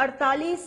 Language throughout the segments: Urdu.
48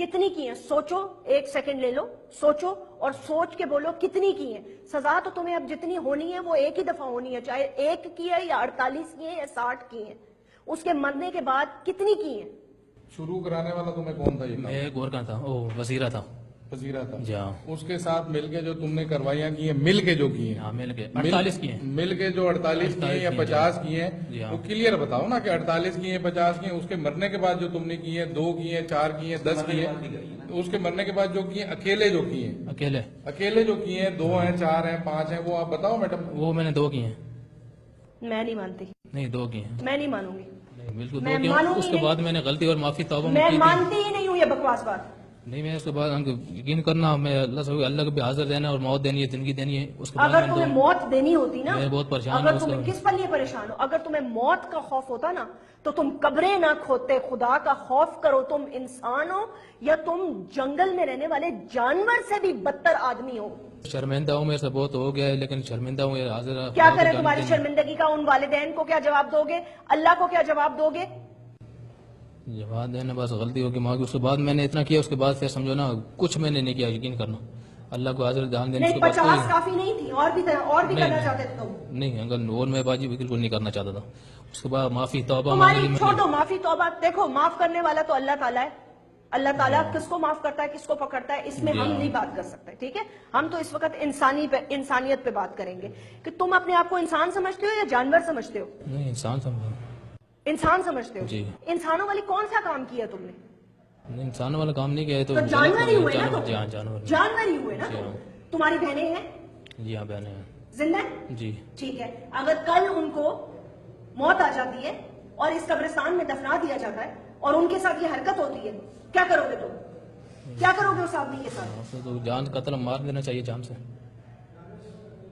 کتنی کی ہیں سوچو, ایک سیکنڈ لے لو, سوچو اور سوچ کے بولو کتنی کی ہیں. سزا تو تمہیں اب جتنی ہونی ہے وہ ایک ہی دفعہ ہونی ہے, چاہے 1 کی ہے یا 48 کی ہے یا 60 کی ہیں. اس کے مرنے کے بعد کتنی کی ہیں؟ شروع کرانے والا تمہیں کون تھا؟ یہ میں ایک اور کا تھا, وہ وزیرہ تھا. وزیرہ تھا. جی ہاں. اس کے ساتھ مل کے جو تم نے کروائیاں کی ہیں, مل کے جو کی ہیں, ہاں مل کے 48 کی ہیں. مل کے جو 48 کی ہیں یا 50 کی ہیں, جی ہاں. وہ کلیئر بتاؤ نا کہ 48 کی ہیں 50 کی ہیں. اس کے مرنے کے بعد جو تم نے کی ہیں 2 کی ہیں 4 کی ہیں 10 کی ہیں. اس کے مرنے کے بعد جو کی ہیں اکیلے جو کی ہیں, اکیلے جو کی ہیں 2 ہیں 4 ہیں 5 ہیں, وہ آپ بتاؤ میڈم. وہ میں نے 2 کی ہیں. میں نہیں مانتی. نہیں 2 کی ہیں. میں نہیں مانوں گی. بالکل 2 میں کی ہیں. مانوں اس گی کے نہیں. بعد میں نے غلطی اور معافی توبہ میں کی تھی. مانتی ہی نہیں ہوں یہ بکواس بات. نہیں میں اس کے بعد یقین کرنا, میں اللہ کو بھی حاضر دینا اور موت دینی ہے, زندگی دینی ہے. اس کے بعد اگر تمہیں موت دینی ہوتی نا, میں بہت پریشان اگر ہوں. تم کس پر لیے پریشان ہو؟ اگر تمہیں موت کا خوف ہوتا نا تو تم قبریں نہ کھودتے. خدا کا خوف کرو. تم انسان ہو یا تم جنگل میں رہنے والے جانور سے بھی بدتر آدمی ہو. شرمندہ ہوں, میرے سے بہت ہو گیا ہے, لیکن شرمندہ ہوں. حاضر کیا کرے تمہاری شرمندگی کا؟ ان والدین کو کیا جواب دو گے؟ اللہ کو کیا جواب دو گے؟ جواب دینا بس غلطی ہوگی ماں کی. اس کے بعد میں نے اتنا کیا, اس کے بعد پھر سمجھو نا کچھ میں نے نہیں کیا. یقین کرنا اللہ کو حاضر دھیان دینے. نہیں 50 کافی نہیں تھی, اور بھی کرنا چاہتے تھے تم. نہیں اگر اور میں باجی بالکل نہیں کرنا چاہتا تھا. اس کے بعد معافی توبہ تمہاری چھوڑو معافی توبہ. دیکھو معاف کرنے والا تو اللہ تعالیٰ ہے. اللہ تعالیٰ کس کو معاف کرتا ہے کس کو پکڑتا ہے اس میں ہم نہیں بات کر سکتے. ٹھیک ہے, ہم تو اس وقت انسانیت پہ بات کریں گے کہ تم اپنے آپ کو انسان سمجھتے ہو یا جانور سمجھتے ہو؟ نہیں انسان سمجھو. انسان سمجھتے ہو. جی. انسانوں والی کون سا کام کیا تم نے؟ انسان والا کام نہیں کیا ہے. تو جانور ہی ہوئے نا تم. جی ہاں جانور. جانور ہی ہوئے نا تم. تمہاری بہنیں ہیں؟ جی ہاں بہنیں ہیں. زندہ ہیں؟ جی. ٹھیک ہے, اگر کل ان کو موت آ جاتی ہے اور اس قبرستان میں دفنا دیا جاتا ہے اور ان کے ساتھ یہ حرکت ہوتی ہے, کیا کرو گے تم؟ کیا کرو گے اس آدمی کے ساتھ؟ تو جان قتل مار دینا چاہیے, جان سے.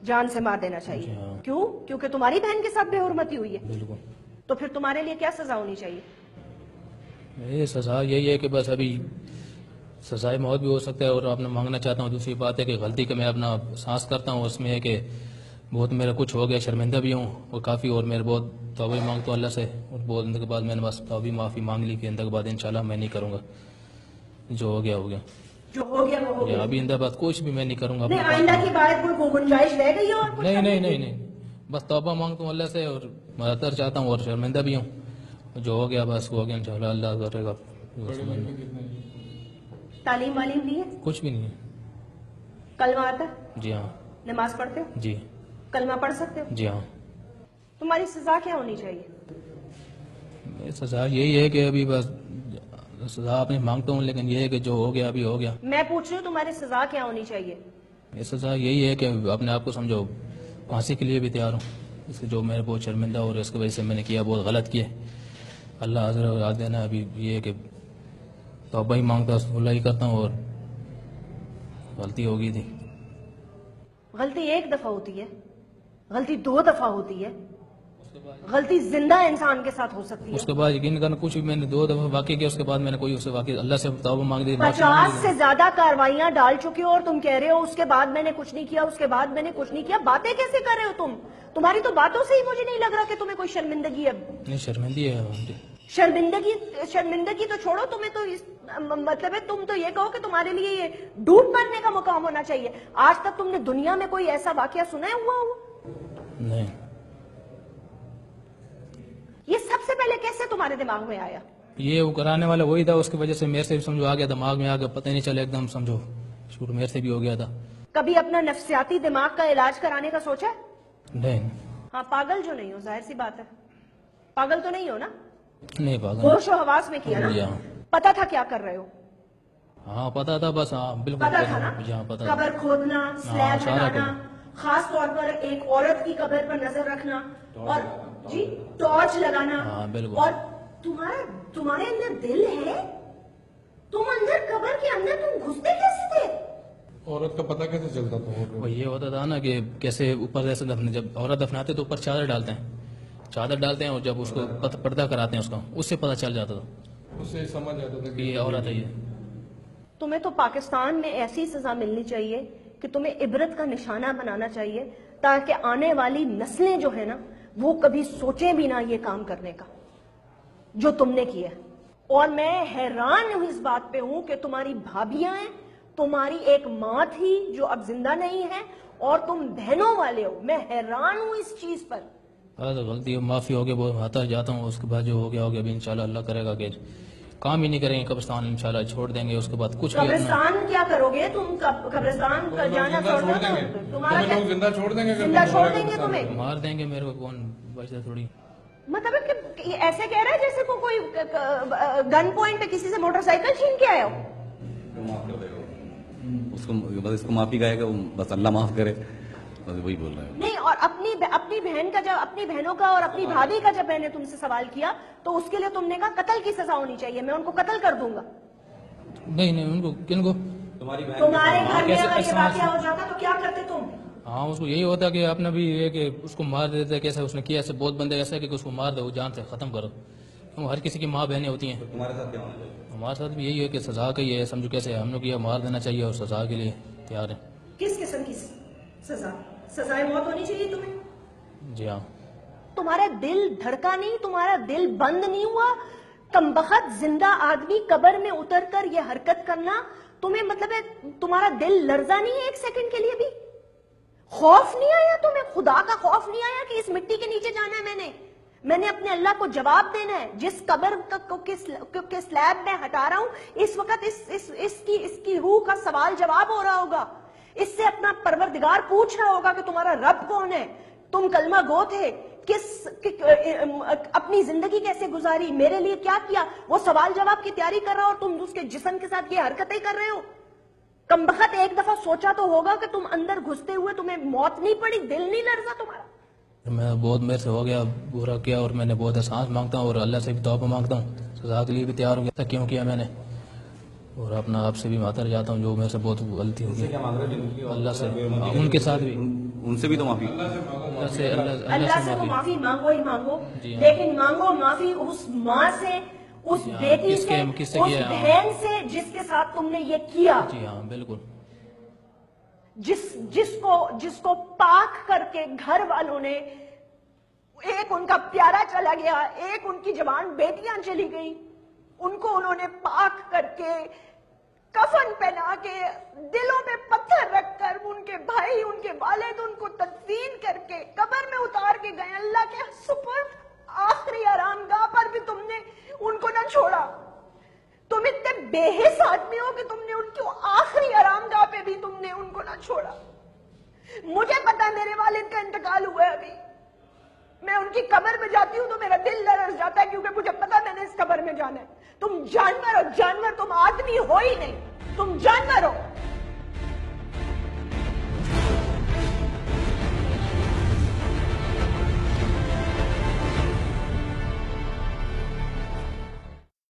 جان سے مار دینا چاہیے. کیوں؟ کیونکہ تمہاری بہن کے ساتھ بے حرمتی ہوئی ہے. بالکل. تو پھر تمہارے لیے کیا سزا ہونی چاہیے؟ یہ سزا یہی ہے کہ بس ابھی سزائے موت بھی ہو سکتا ہے. اور اپنا مانگنا چاہتا ہوں. دوسری بات ہے کہ غلطی کا میں اپنا سانس کرتا ہوں, اس میں ہے کہ بہت میرا کچھ ہو گیا, شرمندہ بھی ہوں اور کافی, اور میرے بہت توبہ مانگتا ہوں اللہ سے. اور بولنے کے بعد میں نے بس توبہ معافی مانگ لی کہ اندر کے بعد انشاءاللہ میں نہیں کروں گا. جو ہو گیا ہو گیا. جو ہو گیا وہ ہو گیا. ابھی اندر بعد کچھ بھی میں نہیں کروں گا. نہیں آئندہ کی بات کوئی گنجائش رہ گئی ہے اور کچھ؟ نہیں بس توبہ مانگتا ہوں اللہ سے اور مدد چاہتا ہوں, اور شرمندہ بھی ہوں. جو ہو گیا بس ہو گیا, انشاءاللہ اللہ کرے گا. تعلیم والیم لی ہے؟ کچھ بھی نہیں ہے. کلمہ آتا ہے؟ جی ہاں. نماز پڑھتے ہو؟ جی. کلمہ پڑھ سکتے ہو؟ جی ہاں. تمہاری سزا کیا ہونی چاہیے؟ سزا یہی ہے کہ ابھی بس سزا اپنی مانگتا ہوں, لیکن یہ ہے کہ جو ہو گیا ابھی ہو گیا. میں پوچھ رہی ہوں تمہاری سزا کیا ہونی چاہیے؟ یہ سزا یہی ہے کہ اپنے آپ کو سمجھو پھانسی کے لیے بھی تیار ہوں. اس سے جو میرے بہت شرمندہ اور اس کی وجہ سے میں نے کیا بہت غلط کیا. اللہ حضرت یاد دینا. ابھی یہ ہے کہ توبہ ہی مانگتا اللہ ہی کرتا ہوں, اور غلطی ہو گئی تھی. غلطی ایک دفعہ ہوتی ہے, غلطی 2 دفعہ ہوتی ہے, غلطی زندہ انسان کے ساتھ ہو سکتی ہے. اس کے بعد یقین کرنا کچھ بھی میں نے 2 دفعہ واقع کیا, اس کے بعد میں نے کوئی اس سے واقع اللہ سے توبہ مانگ دی. 50 سے زیادہ کاروائیاں ڈال چکی ہو اور تم کہہ رہے ہو اس کے بعد میں نے کچھ نہیں کیا, اس کے بعد میں نے کچھ نہیں کیا. باتیں کیسے کر رہے ہو تم؟ تمہاری تو باتوں سے ہی مجھے نہیں لگ رہا کہ تمہیں کوئی شرمندگی ہے. نہیں شرمندگی ہے. شرمندگی تو چھوڑو, تمہیں تو مطلب ہے تم تو یہ کہو کہ تمہارے لیے یہ ڈوب مرنے کا مقام ہونا چاہیے. آج تک تم نے دنیا میں کوئی ایسا واقعہ سنا ہوا ہو؟ نہیں. یہ سب سے پہلے کیسے تمہارے دماغ میں آیا؟ یہ وہ کرانے والا وہی تھا, اس کی وجہ سے میرے سے بھی سمجھو آ گیا, دماغ میں آ گیا, پتہ نہیں چلا ایک دم سمجھو شروع میرے سے بھی ہو گیا تھا. کبھی اپنا نفسیاتی دماغ کا علاج کرانے کا سوچا ہے؟ نہیں. ہاں پاگل جو نہیں ہو, ظاہر سی بات ہے, پاگل تو نہیں ہو نا؟ نہیں پاگل. ہوش و حواس میں کیا نا؟ پتا تھا کیا کر رہے ہو؟ ہاں پتا تھا, بس ہاں بالکل پتا تھا نا. قبر کھودنا, سلیب بنانا, خاص طور پر ایک عورت کی قبر پر نظر رکھنا, اور جی ٹارچ لگانا, اور تمہارے اندر دل ہے, تم اندر قبر کے اندر تم گھستے کیسے تھے؟ عورت کا پتہ کیسے چلتا تھا؟ وہ یہ ہوتا تھا نا کہ کیسے اوپر جیسے جب عورت دفناتے تو اوپر چادر ڈالتے ہیں, اور جب اس کو پردہ کراتے ہیں اس کا, اس سے پتہ چل جاتا تھا, اس سے سمجھ جاتا تھا کہ یہ عورت ہے. یہ تمہیں تو پاکستان میں ایسی سزا ملنی چاہیے کہ تمہیں عبرت کا نشانہ بنانا چاہیے, تاکہ آنے والی نسلیں جو ہے نا وہ کبھی سوچیں بھی نہ یہ کام کرنے کا جو تم نے کیا. اور میں حیران ہوں اس بات پہ ہوں کہ تمہاری بھابیاں ہیں, تمہاری ایک ماں تھی جو اب زندہ نہیں ہے, اور تم بہنوں والے ہو. میں حیران ہوں اس چیز پر. غلطی معافی ہو گئی, وہ آتا جاتا ہوں, اس کے بعد جو ہو گیا ابھی انشاءاللہ اللہ کرے گا کہ کام ہی نہیں کریں گے, قبرستان انشاءاللہ چھوڑ دیں گے, اس کے بعد کچھ بھی. قبرستان کیا کرو گے تم؟ قبرستان کا جانا چھوڑ دیں گے, تمہارا لوگ زندہ چھوڑ دیں گے, زندہ چھوڑ دیں گے تمہیں, مار دیں گے میرے کو, کون بچتا تھوڑی. مطلب کہ ایسے کہہ رہا ہے جیسے کوئی گن پوائنٹ پہ کسی سے موٹر سائیکل چھین کے آیا ہو. اس کو بس اس کو معافی کہے گا, بس اللہ معاف کرے, بس وہی بول رہے ہیں. نہیں, اور اپنی بہن کا, جب اپنی بہنوں کا اور اپنی بھابھی کا جب میں نے تم سے سوال کیا تو اس کے لیے تم نے کہا قتل کی سزا ہونی چاہیے, میں ان کو قتل کر دوں گا. نہیں ان کو, کن کو؟ تمہارے گھر میں اگر یہ واقعہ ہو جاتا تو کیا کرتے تم؟ ہاں اس کو یہی ہوتا کہ اپنا بھی یہ کہ اس کو مار دیتے, کیسے اس نے کیا, ایسے بہت بندے ایسے کہ اس کو مار دو, جان سے ختم کرو. ہر کسی کی ماں بہنیں ہوتی ہیں. تمہارے ساتھ کیا ہونا چاہیے؟ ہمارے ساتھ بھی یہی ہے کہ سزا کا یہ سمجھو کیسے ہم لوگ یہ مار دینا چاہیے اور سزا کے لیے تیار ہیں. کس قسم کی سزا؟ سزائے موت ہونی چاہیے تمہیں. جی ہاں. تمہارا دل دھڑکا نہیں, تمہارا دل بند نہیں ہوا؟ کمبخت زندہ آدمی قبر میں اتر کر یہ حرکت کرنا تمہیں, مطلب ہے تمہارا دل لرزا نہیں ہے ایک سیکنڈ کے لیے بھی؟ خوف نہیں آیا تمہیں؟ خدا کا خوف نہیں آیا کہ اس مٹی کے نیچے جانا ہے؟ میں نے اپنے اللہ کو جواب دینا ہے. جس قبر کے سلیب میں ہٹا رہا ہوں اس وقت اس کی روح کا سوال جواب ہو رہا ہوگا. اس سے اپنا پروردگار پوچھ رہا ہوگا کہ تمہارا رب کون ہے, تم کلمہ گو تھے, اپنی زندگی کیسے گزاری, میرے لیے کیا کیا. وہ سوال جواب کی تیاری کر رہا ہو اور تم اس کے جسم کے ساتھ یہ حرکتیں کر رہے ہو. کمبخت ایک دفعہ سوچا تو ہوگا کہ تم اندر گھستے ہوئے تمہیں موت نہیں پڑی, دل نہیں لرزا تمہارا؟ میں بہت میرے سے ہو گیا, برا کیا, اور میں نے بہت احساس مانگتا ہوں اور اللہ سے بھی توبہ مانگتا ہوں, سزا کے لیے بھی تیار ہو گیا تھا کیوں کیا میں نے, اور اپنا آپ سے بھی معذرت جاتا ہوں جو میرے سے بہت غلطی ہو گئی. اللہ سے, ان کے ساتھ بھی, ان سے بھی تو معافی, اللہ سے تو معافی مانگو ہی مانگو, لیکن مانگو معافی اس ماں سے, اس بیٹی سے, اس بہن سے جس کے ساتھ تم نے یہ کیا. جی ہاں بالکل. جس کو پاک کر کے گھر والوں نے, ایک ان کا پیارا چلا گیا, ایک ان کی جوان بیٹیاں چلی گئی, ان کو انہوں نے پاک کر کے, کفن پہنا کے, دلوں میں پتھر رکھ کر, ان کے بھائی, ان کے والد ان کو تدفین کر کے قبر میں اتار کے گئے. اللہ کے سپرد آخری آرام گاہ پر بھی تم نے ان کو نہ چھوڑا. تم اتنے بے حس آدمی ہو کہ تم نے ان کو آخری آرام گاہ پہ بھی تم نے ان کو نہ چھوڑا. مجھے پتا میرے والد کا انتقال ہوا ہے, ابھی میں ان کی قبر میں جاتی ہوں تو میرا دل لرز جاتا ہے کیونکہ مجھے پتا میں نے اس قبر میں جانا ہے. تم جانور ہو, جانور, تم آدمی ہو ہی نہیں, تم جانور ہو.